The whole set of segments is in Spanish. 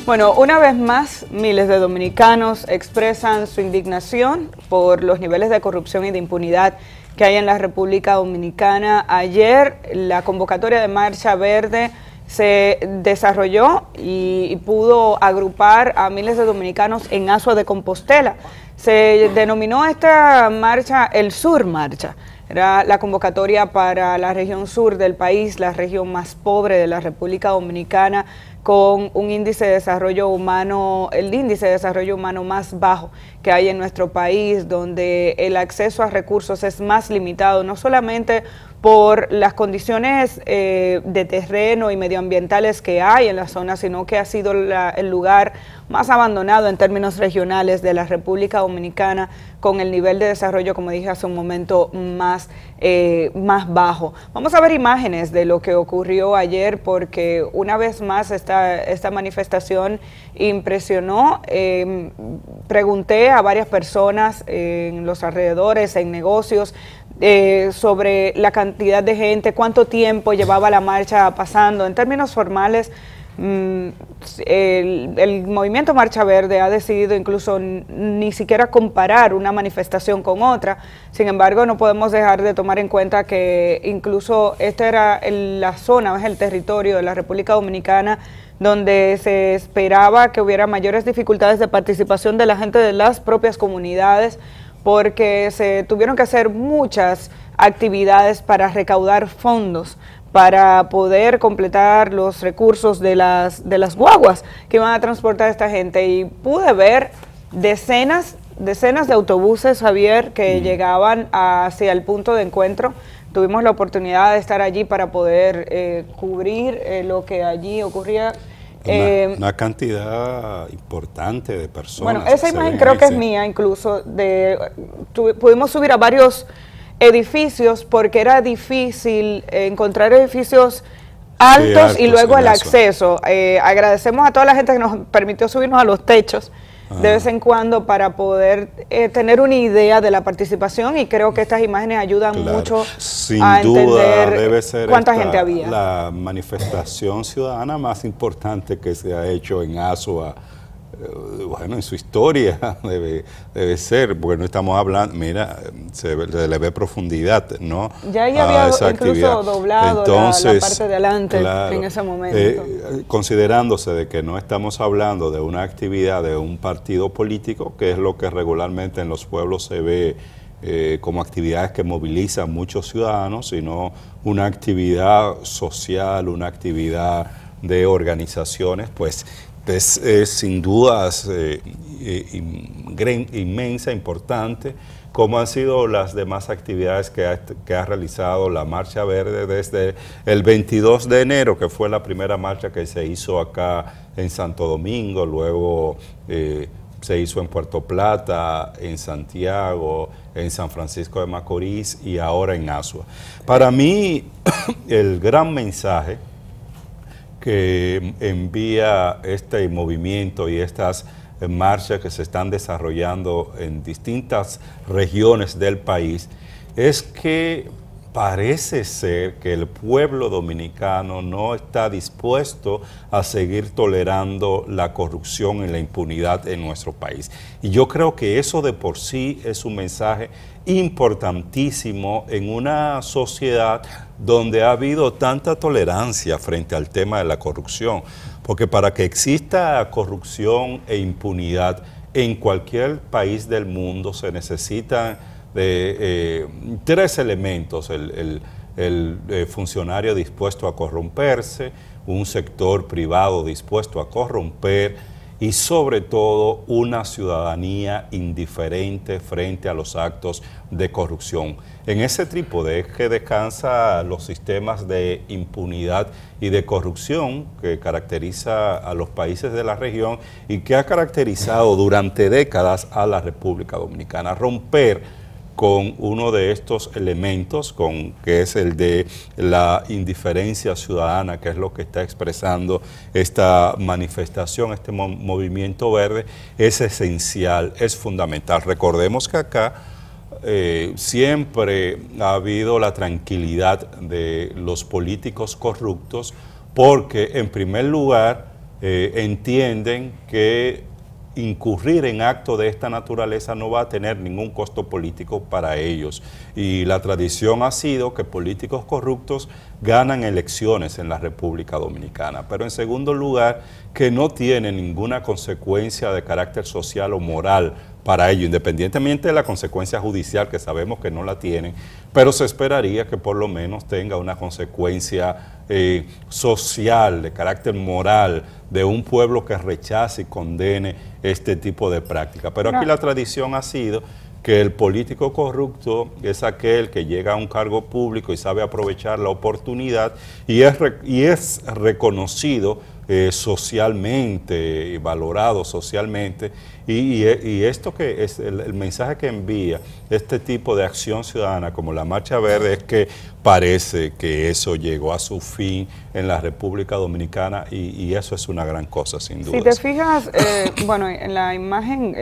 Bueno, una vez más, miles de dominicanos expresan su indignación por los niveles de corrupción y de impunidad que hay en la República Dominicana. Ayer la convocatoria de Marcha Verde se desarrolló y pudo agrupar a miles de dominicanos en Asua de Compostela. Se denominó esta marcha el Sur Marcha. Era la convocatoria para la región sur del país, la región más pobre de la República Dominicana, con un índice de desarrollo humano, el índice de desarrollo humano más bajo que hay en nuestro país, donde el acceso a recursos es más limitado, no solamente por las condiciones de terreno y medioambientales que hay en la zona, sino que ha sido el lugar más abandonado en términos regionales de la República Dominicana, con el nivel de desarrollo, como dije hace un momento, más bajo. Vamos a ver imágenes de lo que ocurrió ayer, porque una vez más esta manifestación impresionó. Pregunté a varias personas en los alrededores, en negocios, sobre la cantidad de gente, cuánto tiempo llevaba la marcha pasando. En términos formales, el movimiento Marcha Verde ha decidido incluso ni siquiera comparar una manifestación con otra. Sin embargo, no podemos dejar de tomar en cuenta que incluso esta era la zona, es el territorio de la República Dominicana donde se esperaba que hubiera mayores dificultades de participación de la gente de las propias comunidades, porque se tuvieron que hacer muchas actividades para recaudar fondos para poder completar los recursos de las guaguas que iban a transportar a esta gente. Y pude ver decenas de autobuses, Javier, que llegaban hacia el punto de encuentro. Tuvimos la oportunidad de estar allí para poder cubrir lo que allí ocurría. Una cantidad importante de personas. Bueno, esa imagen creo que es mía incluso. Pudimos subir a varios edificios porque era difícil encontrar edificios altos y luego el acceso. Agradecemos a toda la gente que nos permitió subirnos a los techos de vez en cuando para poder tener una idea de la participación, y creo que estas imágenes ayudan mucho a entender debe ser cuánta gente había. La manifestación ciudadana más importante que se ha hecho en Asua, bueno, en su historia debe ser, porque no estamos hablando, mira, se le ve profundidad, ¿no? Ya ahí había incluso doblado la parte de adelante, claro, en ese momento. Considerándose de que no estamos hablando de una actividad de un partido político, que es lo que regularmente en los pueblos se ve como actividades que movilizan muchos ciudadanos, sino una actividad social, una actividad de organizaciones, pues es sin dudas inmensa, importante, como han sido las demás actividades que ha realizado la Marcha Verde desde el 22 de enero, que fue la primera marcha que se hizo acá en Santo Domingo, luego se hizo en Puerto Plata, en Santiago, en San Francisco de Macorís y ahora en Asua. Para mí, el gran mensaje que envía este movimiento y estas marchas que se están desarrollando en distintas regiones del país es que parece ser que el pueblo dominicano no está dispuesto a seguir tolerando la corrupción y la impunidad en nuestro país. Y yo creo que eso de por sí es un mensaje importantísimo en una sociedad donde ha habido tanta tolerancia frente al tema de la corrupción, porque para que exista corrupción e impunidad en cualquier país del mundo se necesitan tres elementos: el funcionario dispuesto a corromperse, un sector privado dispuesto a corromper y sobre todo una ciudadanía indiferente frente a los actos de corrupción. En ese trípode es que descansan los sistemas de impunidad y de corrupción que caracteriza a los países de la región y que ha caracterizado durante décadas a la República Dominicana. Romper con uno de estos elementos, que es el de la indiferencia ciudadana, que es lo que está expresando esta manifestación, este movimiento verde, es esencial, es fundamental. Recordemos que acá siempre ha habido la tranquilidad de los políticos corruptos, porque en primer lugar entienden que incurrir en actos de esta naturaleza no va a tener ningún costo político para ellos. Y la tradición ha sido que políticos corruptos ganan elecciones en la República Dominicana. Pero en segundo lugar, que no tiene ninguna consecuencia de carácter social o moral para ello, independientemente de la consecuencia judicial, que sabemos que no la tienen, pero se esperaría que por lo menos tenga una consecuencia social, de carácter moral, de un pueblo que rechace y condene este tipo de práctica. Pero aquí la tradición ha sido que el político corrupto es aquel que llega a un cargo público y sabe aprovechar la oportunidad y es reconocido socialmente y valorado socialmente, y esto que es el mensaje que envía este tipo de acción ciudadana como la Marcha Verde es que parece que eso llegó a su fin en la República Dominicana, y eso es una gran cosa, sin duda. Si te fijas, bueno, en la imagen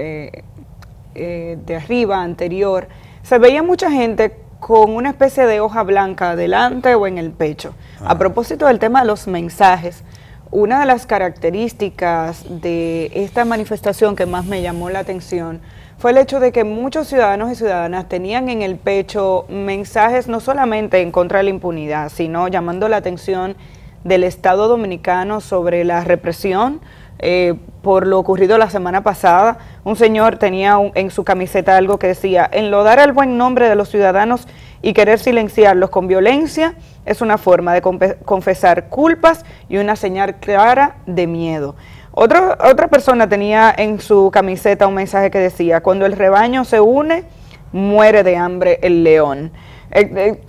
de arriba, anterior, se veía mucha gente con una especie de hoja blanca delante o en el pecho. A propósito del tema de los mensajes, una de las características de esta manifestación que más me llamó la atención fue el hecho de que muchos ciudadanos y ciudadanas tenían en el pecho mensajes no solamente en contra de la impunidad, sino llamando la atención del Estado dominicano sobre la represión por lo ocurrido la semana pasada. Un señor tenía en su camiseta algo que decía: enlodar el buen nombre de los ciudadanos y querer silenciarlos con violencia es una forma de confesar culpas y una señal clara de miedo. Otra persona tenía en su camiseta un mensaje que decía: cuando el rebaño se une, muere de hambre el león.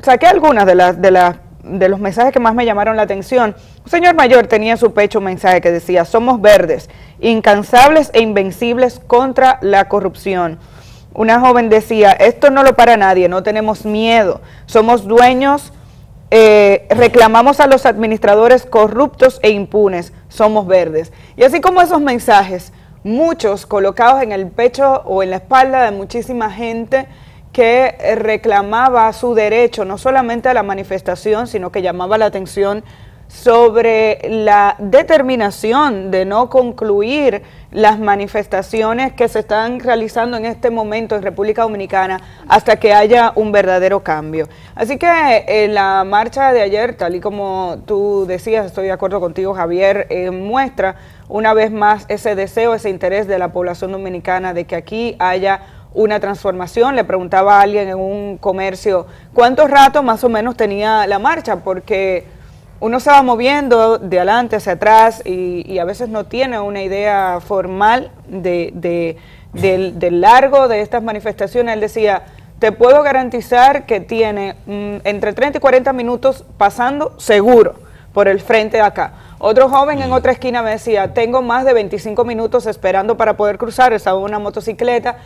Saqué algunas de los mensajes que más me llamaron la atención. Un señor mayor tenía en su pecho un mensaje que decía: somos verdes, incansables e invencibles contra la corrupción. Una joven decía: esto no lo para nadie, no tenemos miedo, somos dueños, reclamamos a los administradores corruptos e impunes, somos verdes. Y así como esos mensajes, muchos colocados en el pecho o en la espalda de muchísima gente que reclamaba su derecho, no solamente a la manifestación, sino que llamaba la atención sobre la determinación de no concluir las manifestaciones que se están realizando en este momento en República Dominicana hasta que haya un verdadero cambio. Así que la marcha de ayer, tal y como tú decías, estoy de acuerdo contigo, Javier, muestra una vez más ese deseo, ese interés de la población dominicana de que aquí haya una transformación. Le preguntaba a alguien en un comercio cuánto rato más o menos tenía la marcha, porque uno se va moviendo de adelante hacia atrás y a veces no tiene una idea formal del largo de estas manifestaciones. Él decía: te puedo garantizar que tiene entre 30 y 40 minutos pasando seguro por el frente de acá. Otro joven en otra esquina me decía: tengo más de 25 minutos esperando para poder cruzar, estaba en una motocicleta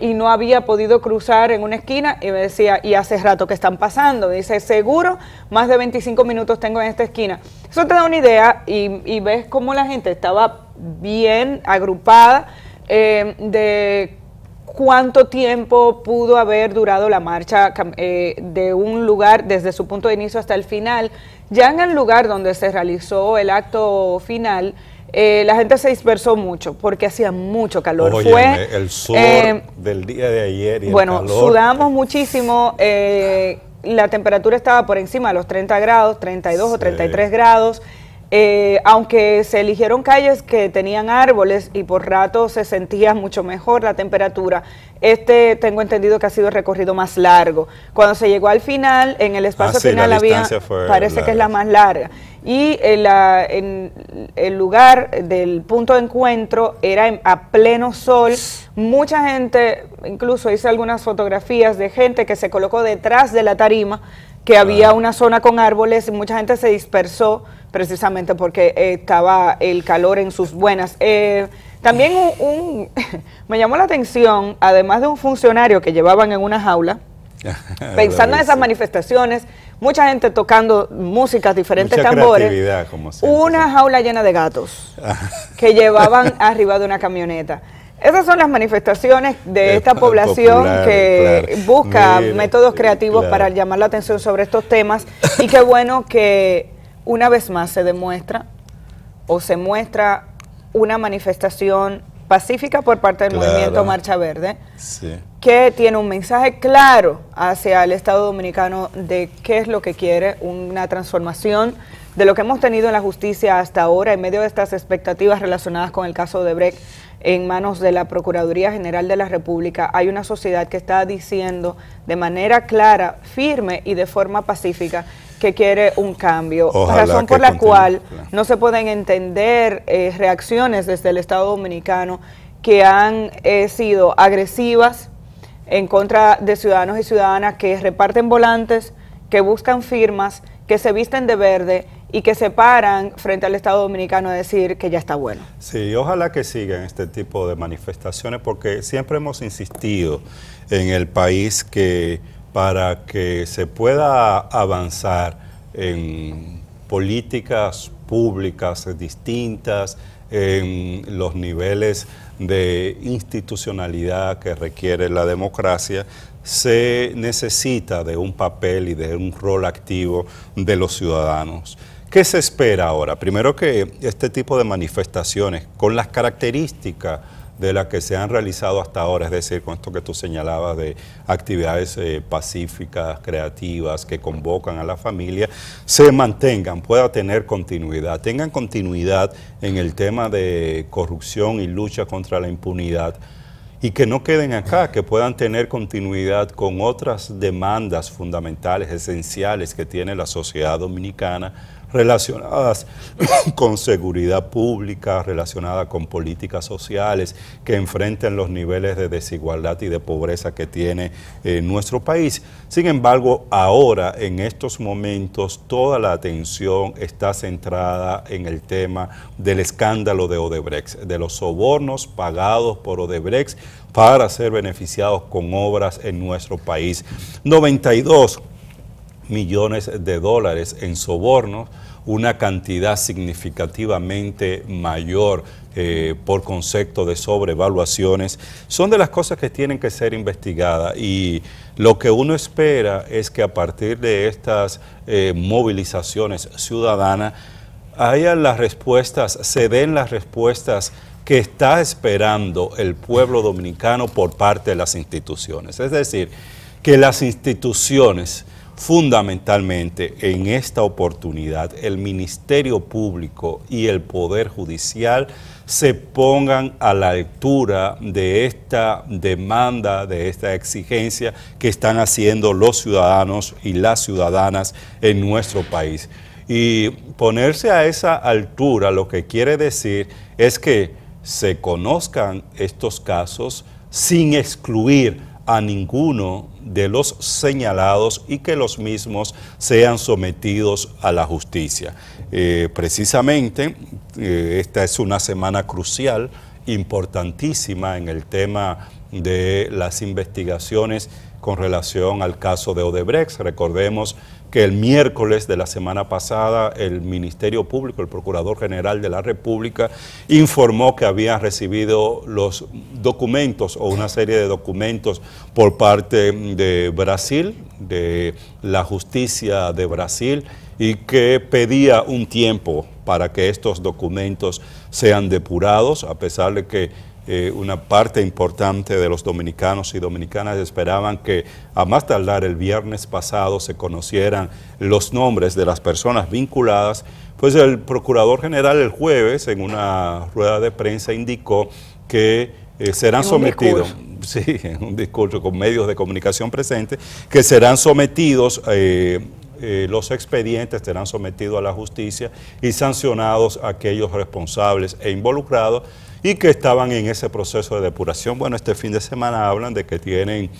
y no había podido cruzar en una esquina, y me decía: y hace rato que están pasando. Dice: seguro, más de 25 minutos tengo en esta esquina. Eso te da una idea y ves cómo la gente estaba bien agrupada de cuánto tiempo pudo haber durado la marcha de un lugar desde su punto de inicio hasta el final. Ya en el lugar donde se realizó el acto final, la gente se dispersó mucho porque hacía mucho calor. Oye, fue el sudor del día de ayer y bueno, el calor. Sudamos muchísimo. La temperatura estaba por encima de los 30 grados, 32 o 33 grados. Aunque se eligieron calles que tenían árboles y por rato se sentía mucho mejor la temperatura, tengo entendido que ha sido el recorrido más largo. Cuando se llegó al final, en el espacio final parece larga, que es la más larga. Y en el lugar del punto de encuentro era a pleno sol. Mucha gente, incluso hice algunas fotografías de gente que se colocó detrás de la tarima, que había una zona con árboles, y mucha gente se dispersó precisamente porque estaba el calor en sus buenas. También me llamó la atención, además de un funcionario que llevaban en una jaula, pensando en esas manifestaciones, mucha gente tocando músicas, diferentes tambores, una jaula llena de gatos que llevaban arriba de una camioneta. Esas son las manifestaciones de esta población que busca métodos creativos para llamar la atención sobre estos temas, y qué bueno que una vez más se demuestra o se muestra una manifestación pacífica por parte del movimiento Marcha Verde, sí, que tiene un mensaje claro hacia el Estado Dominicano de qué es lo que quiere, una transformación de lo que hemos tenido en la justicia hasta ahora, en medio de estas expectativas relacionadas con el caso de Odebrecht en manos de la Procuraduría General de la República. Hay una sociedad que está diciendo de manera clara, firme y de forma pacífica que quiere un cambio, razón por la cual no se pueden entender reacciones desde el Estado Dominicano que han sido agresivas en contra de ciudadanos y ciudadanas que reparten volantes, que buscan firmas, que se visten de verde y que se paran frente al Estado Dominicano a decir que ya está bueno. Sí, ojalá que sigan este tipo de manifestaciones, porque siempre hemos insistido en el país que para que se pueda avanzar en políticas públicas distintas, en los niveles de institucionalidad que requiere la democracia, se necesita de un papel y de un rol activo de los ciudadanos. ¿Qué se espera ahora? Primero, que este tipo de manifestaciones, con las características de las que se han realizado hasta ahora, es decir, con esto que tú señalabas de actividades pacíficas, creativas, que convocan a la familia, se mantengan, pueda tener continuidad, tengan continuidad en el tema de corrupción y lucha contra la impunidad, y que no queden acá, que puedan tener continuidad con otras demandas fundamentales, esenciales que tiene la sociedad dominicana, relacionadas con seguridad pública, relacionadas con políticas sociales, que enfrenten los niveles de desigualdad y de pobreza que tiene nuestro país. Sin embargo, ahora, en estos momentos, toda la atención está centrada en el tema del escándalo de Odebrecht, de los sobornos pagados por Odebrecht para ser beneficiados con obras en nuestro país. 92 millones de dólares en sobornos, una cantidad significativamente mayor por concepto de sobrevaluaciones, son de las cosas que tienen que ser investigadas, y lo que uno espera es que a partir de estas movilizaciones ciudadanas haya las respuestas, se den las respuestas que está esperando el pueblo dominicano por parte de las instituciones. Es decir, que las instituciones, fundamentalmente en esta oportunidad, el Ministerio Público y el Poder Judicial, se pongan a la altura de esta demanda, de esta exigencia que están haciendo los ciudadanos y las ciudadanas en nuestro país. Y ponerse a esa altura lo que quiere decir es que se conozcan estos casos sin excluir a ninguno de los señalados y que los mismos sean sometidos a la justicia. Precisamente, esta es una semana crucial, importantísima en el tema de las investigaciones con relación al caso de Odebrecht. Recordemos que el miércoles de la semana pasada el Ministerio Público, el Procurador General de la República, informó que había recibido los documentos o una serie de documentos por parte de Brasil, de la justicia de Brasil, y que pedía un tiempo para que estos documentos sean depurados, a pesar de que una parte importante de los dominicanos y dominicanas esperaban que a más tardar el viernes pasado se conocieran los nombres de las personas vinculadas. Pues el Procurador General el jueves en una rueda de prensa indicó que serán sometidos, sí, en un discurso con medios de comunicación presentes, que serán sometidos los expedientes, serán sometidos a la justicia y sancionados aquellos responsables e involucrados y que estaban en ese proceso de depuración. Bueno, este fin de semana hablan de que tienen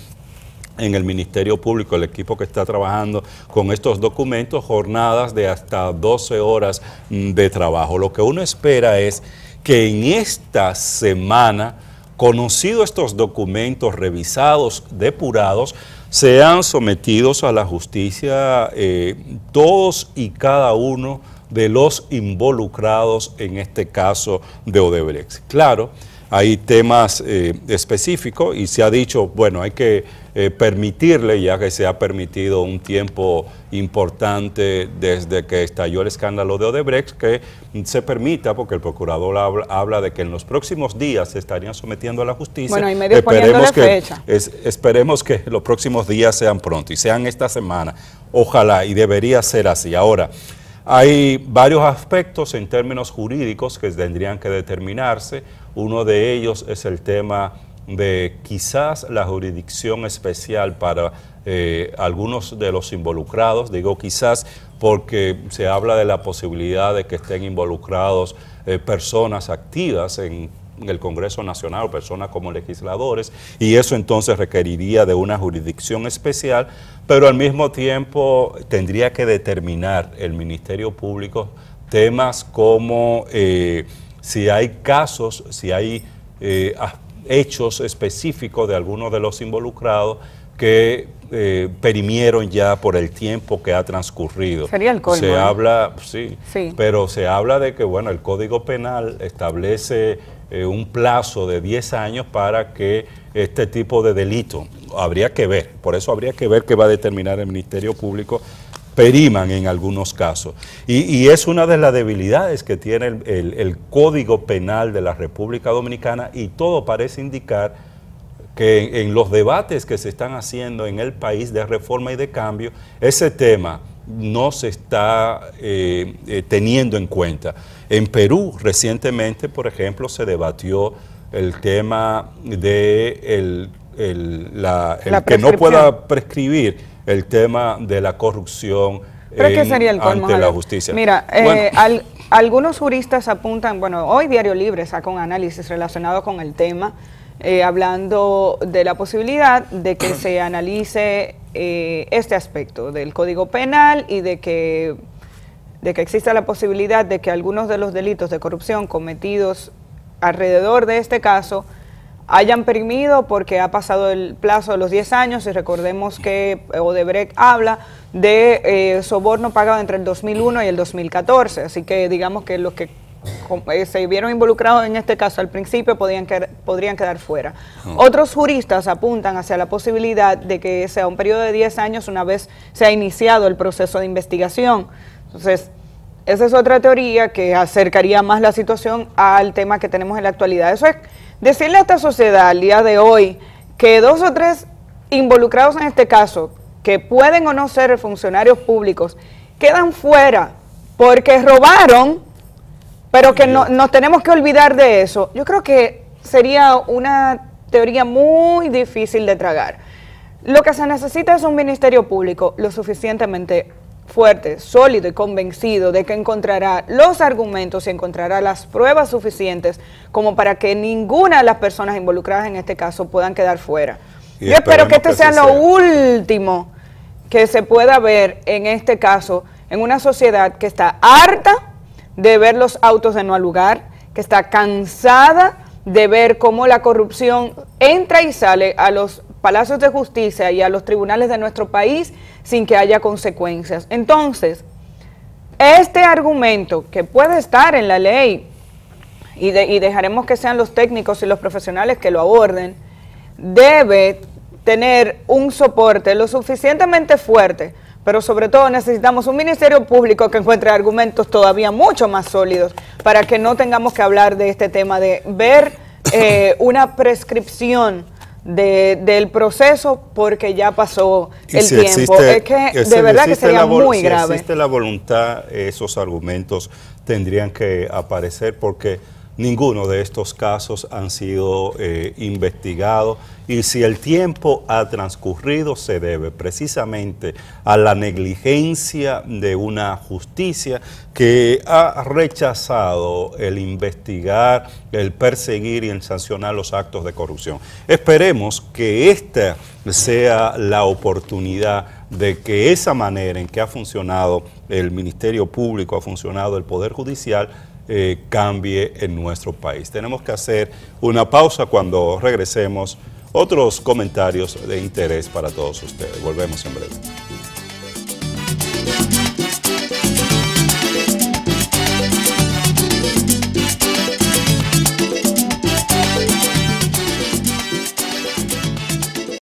en el Ministerio Público, el equipo que está trabajando con estos documentos, jornadas de hasta 12 horas de trabajo. Lo que uno espera es que en esta semana, conocidos estos documentos, revisados, depurados, sean sometidos a la justicia todos y cada uno de los involucrados en este caso de Odebrecht. Claro, hay temas específicos y se ha dicho, bueno, hay que permitirle, ya que se ha permitido un tiempo importante desde que estalló el escándalo de Odebrecht, que se permita, porque el procurador habla de que en los próximos días se estarían sometiendo a la justicia. Bueno, y medio poniéndole fecha. Esperemos que los próximos días sean pronto y sean esta semana. Ojalá, y debería ser así. Ahora, hay varios aspectos en términos jurídicos que tendrían que determinarse. Uno de ellos es el tema de quizás la jurisdicción especial para algunos de los involucrados. Digo quizás porque se habla de la posibilidad de que estén involucrados personas activas en el Congreso Nacional o personas como legisladores, y eso entonces requeriría de una jurisdicción especial, pero al mismo tiempo tendría que determinar el Ministerio Público temas como si hay casos, si hay hechos específicos de algunos de los involucrados que perimieron ya por el tiempo que ha transcurrido. Sería el colmo. Se habla, sí, pero se habla de que, bueno, el Código Penal establece un plazo de 10 años para que este tipo de delito, habría que ver, por eso habría que ver qué va a determinar el Ministerio Público, periman en algunos casos. Y es una de las debilidades que tiene el Código Penal de la República Dominicana, y todo parece indicar que en los debates que se están haciendo en el país de reforma y de cambio, ese tema no se está teniendo en cuenta. En Perú recientemente, por ejemplo, se debatió el tema de que no pueda prescribir el tema de la corrupción ante la justicia. Mira, bueno, algunos juristas apuntan, bueno, hoy Diario Libre saca un análisis relacionado con el tema, hablando de la posibilidad de que se analice este aspecto del Código Penal y de que exista la posibilidad de que algunos de los delitos de corrupción cometidos alrededor de este caso hayan perimido porque ha pasado el plazo de los 10 años, y recordemos que Odebrecht habla de soborno pagado entre el 2001 y el 2014, así que digamos que los que se vieron involucrados en este caso al principio podrían quedar fuera. Otros juristas apuntan hacia la posibilidad de que sea un periodo de 10 años una vez se ha iniciado el proceso de investigación. Entonces, esa es otra teoría que acercaría más la situación al tema que tenemos en la actualidad. Eso es decirle a esta sociedad al día de hoy que 2 o 3 involucrados en este caso, que pueden o no ser funcionarios públicos, quedan fuera porque robaron, pero que no nos tenemos que olvidar de eso. Yo creo que sería una teoría muy difícil de tragar. Lo que se necesita es un ministerio público lo suficientemente fuerte, sólido y convencido de que encontrará los argumentos y encontrará las pruebas suficientes como para que ninguna de las personas involucradas en este caso puedan quedar fuera. Yo espero que este sea lo último que se pueda ver en este caso, en una sociedad que está harta de ver los autos de no al lugar, que está cansada de ver cómo la corrupción entra y sale a los palacios de justicia y a los tribunales de nuestro país sin que haya consecuencias. Entonces, este argumento que puede estar en la ley, y dejaremos que sean los técnicos y los profesionales que lo aborden, debe tener un soporte lo suficientemente fuerte, pero sobre todo necesitamos un ministerio público que encuentre argumentos todavía mucho más sólidos para que no tengamos que hablar de este tema de ver una prescripción del proceso porque ya pasó el tiempo. Es que de verdad que sería muy grave. Si existe la voluntad, esos argumentos tendrían que aparecer, porque ninguno de estos casos han sido investigados, y si el tiempo ha transcurrido se debe precisamente a la negligencia de una justicia que ha rechazado el investigar, el perseguir y el sancionar los actos de corrupción. Esperemos que esta sea la oportunidad de que esa manera en que ha funcionado el Ministerio Público, ha funcionado el Poder Judicial, cambie en nuestro país. Tenemos que hacer una pausa. Cuando regresemos, otros comentarios de interés para todos ustedes. Volvemos en breve.